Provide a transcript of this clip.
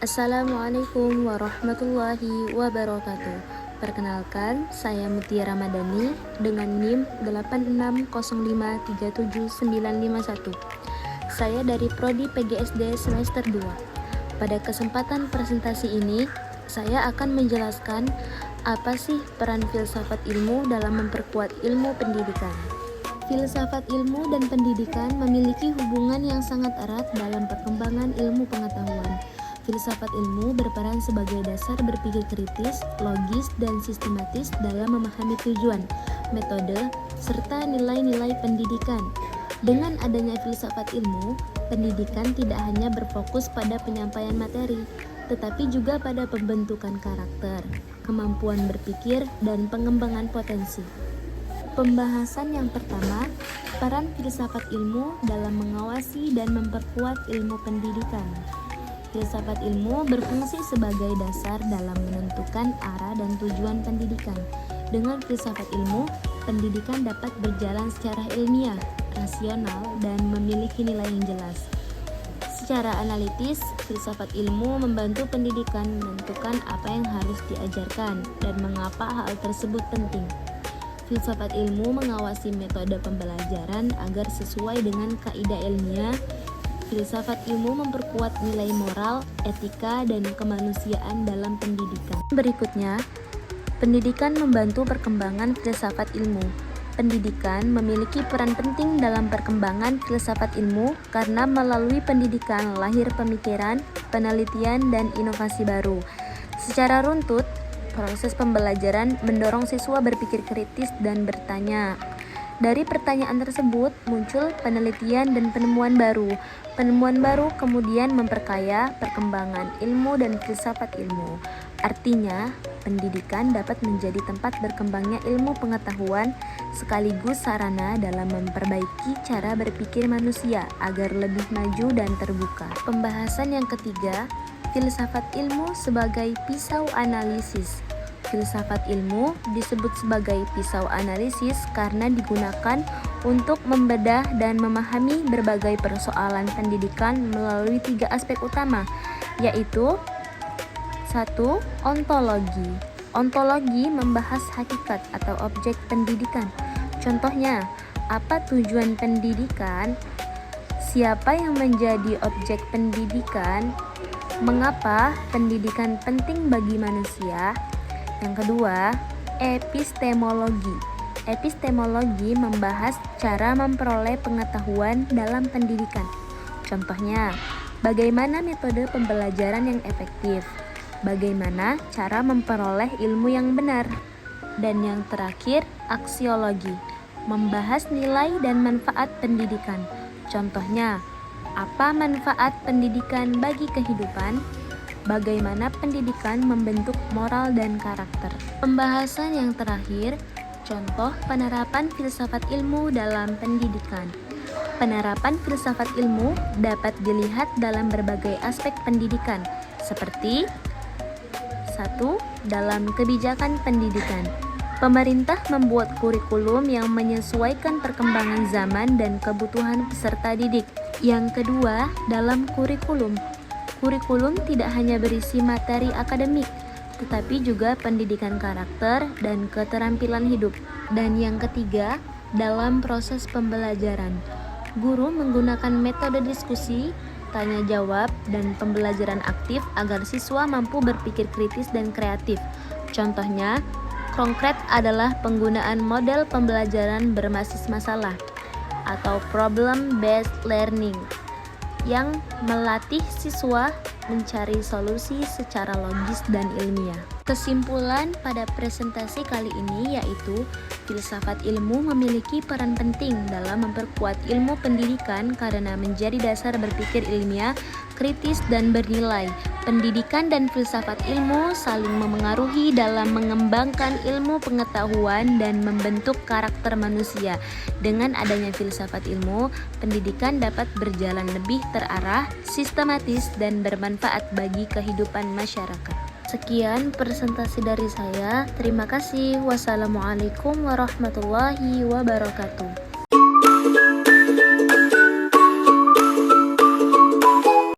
Assalamualaikum warahmatullahi wabarakatuh. Perkenalkan, saya Mutia Ramadhani dengan NIM 86053791. Saya dari Prodi PGSD semester 2. Pada kesempatan presentasi ini, saya akan menjelaskan apa sih peran filsafat ilmu dalam memperkuat ilmu pendidikan. Filsafat ilmu dan pendidikan memiliki hubungan yang sangat erat dalam perkembangan ilmu pengetahuan. Filsafat ilmu berperan sebagai dasar berpikir kritis, logis, dan sistematis dalam memahami tujuan, metode, serta nilai-nilai pendidikan. Dengan adanya filsafat ilmu, pendidikan tidak hanya berfokus pada penyampaian materi, tetapi juga pada pembentukan karakter, kemampuan berpikir, dan pengembangan potensi. Pembahasan yang pertama, peran filsafat ilmu dalam mengawasi dan memperkuat ilmu pendidikan. Filsafat ilmu berfungsi sebagai dasar dalam menentukan arah dan tujuan pendidikan. Dengan filsafat ilmu, pendidikan dapat berjalan secara ilmiah, rasional, dan memiliki nilai yang jelas. Secara analitis, filsafat ilmu membantu pendidikan menentukan apa yang harus diajarkan dan mengapa hal tersebut penting. Filsafat ilmu mengawasi metode pembelajaran agar sesuai dengan kaidah ilmiah. Filsafat ilmu memperkuat nilai moral, etika, dan kemanusiaan dalam pendidikan. Berikutnya, pendidikan membantu perkembangan filsafat ilmu. Pendidikan memiliki peran penting dalam perkembangan filsafat ilmu karena melalui pendidikan lahir pemikiran, penelitian, dan inovasi baru. Secara runtut, proses pembelajaran mendorong siswa berpikir kritis dan bertanya. Dari pertanyaan tersebut muncul penelitian dan penemuan baru. Penemuan baru kemudian memperkaya perkembangan ilmu dan filsafat ilmu. Artinya, pendidikan dapat menjadi tempat berkembangnya ilmu pengetahuan sekaligus sarana dalam memperbaiki cara berpikir manusia agar lebih maju dan terbuka. Pembahasan yang ketiga, filsafat ilmu sebagai pisau analisis. Filsafat ilmu disebut sebagai pisau analisis karena digunakan untuk membedah dan memahami berbagai persoalan pendidikan melalui 3 aspek utama, yaitu 1. Ontologi. Ontologi membahas hakikat atau objek pendidikan. Contohnya, apa tujuan pendidikan? Siapa yang menjadi objek pendidikan? Mengapa pendidikan penting bagi manusia? Yang kedua, epistemologi. Epistemologi membahas cara memperoleh pengetahuan dalam pendidikan. Contohnya, bagaimana metode pembelajaran yang efektif, bagaimana cara memperoleh ilmu yang benar. Dan yang terakhir, aksiologi, membahas nilai dan manfaat pendidikan. Contohnya, apa manfaat pendidikan bagi kehidupan? Bagaimana pendidikan membentuk moral dan karakter. Pembahasan yang terakhir, contoh penerapan filsafat ilmu dalam pendidikan. Penerapan filsafat ilmu dapat dilihat dalam berbagai aspek pendidikan, seperti 1. Dalam kebijakan pendidikan. Pemerintah membuat kurikulum yang menyesuaikan perkembangan zaman dan kebutuhan peserta didik. Yang kedua, dalam kurikulum. Kurikulum tidak hanya berisi materi akademik, tetapi juga pendidikan karakter dan keterampilan hidup. Dan yang ketiga, dalam proses pembelajaran. Guru menggunakan metode diskusi, tanya jawab, dan pembelajaran aktif agar siswa mampu berpikir kritis dan kreatif. Contohnya, konkret adalah penggunaan model pembelajaran berbasis masalah atau problem-based learning yang melatih siswa mencari solusi secara logis dan ilmiah. Kesimpulan pada presentasi kali ini yaitu filsafat ilmu memiliki peran penting dalam memperkuat ilmu pendidikan karena menjadi dasar berpikir ilmiah, kritis, dan bernilai. Pendidikan dan filsafat ilmu saling memengaruhi dalam mengembangkan ilmu pengetahuan dan membentuk karakter manusia. Dengan adanya filsafat ilmu, pendidikan dapat berjalan lebih terarah, sistematis, dan bermanfaat bagi kehidupan masyarakat. Sekian presentasi dari saya. Terima kasih. Wassalamualaikum warahmatullahi wabarakatuh.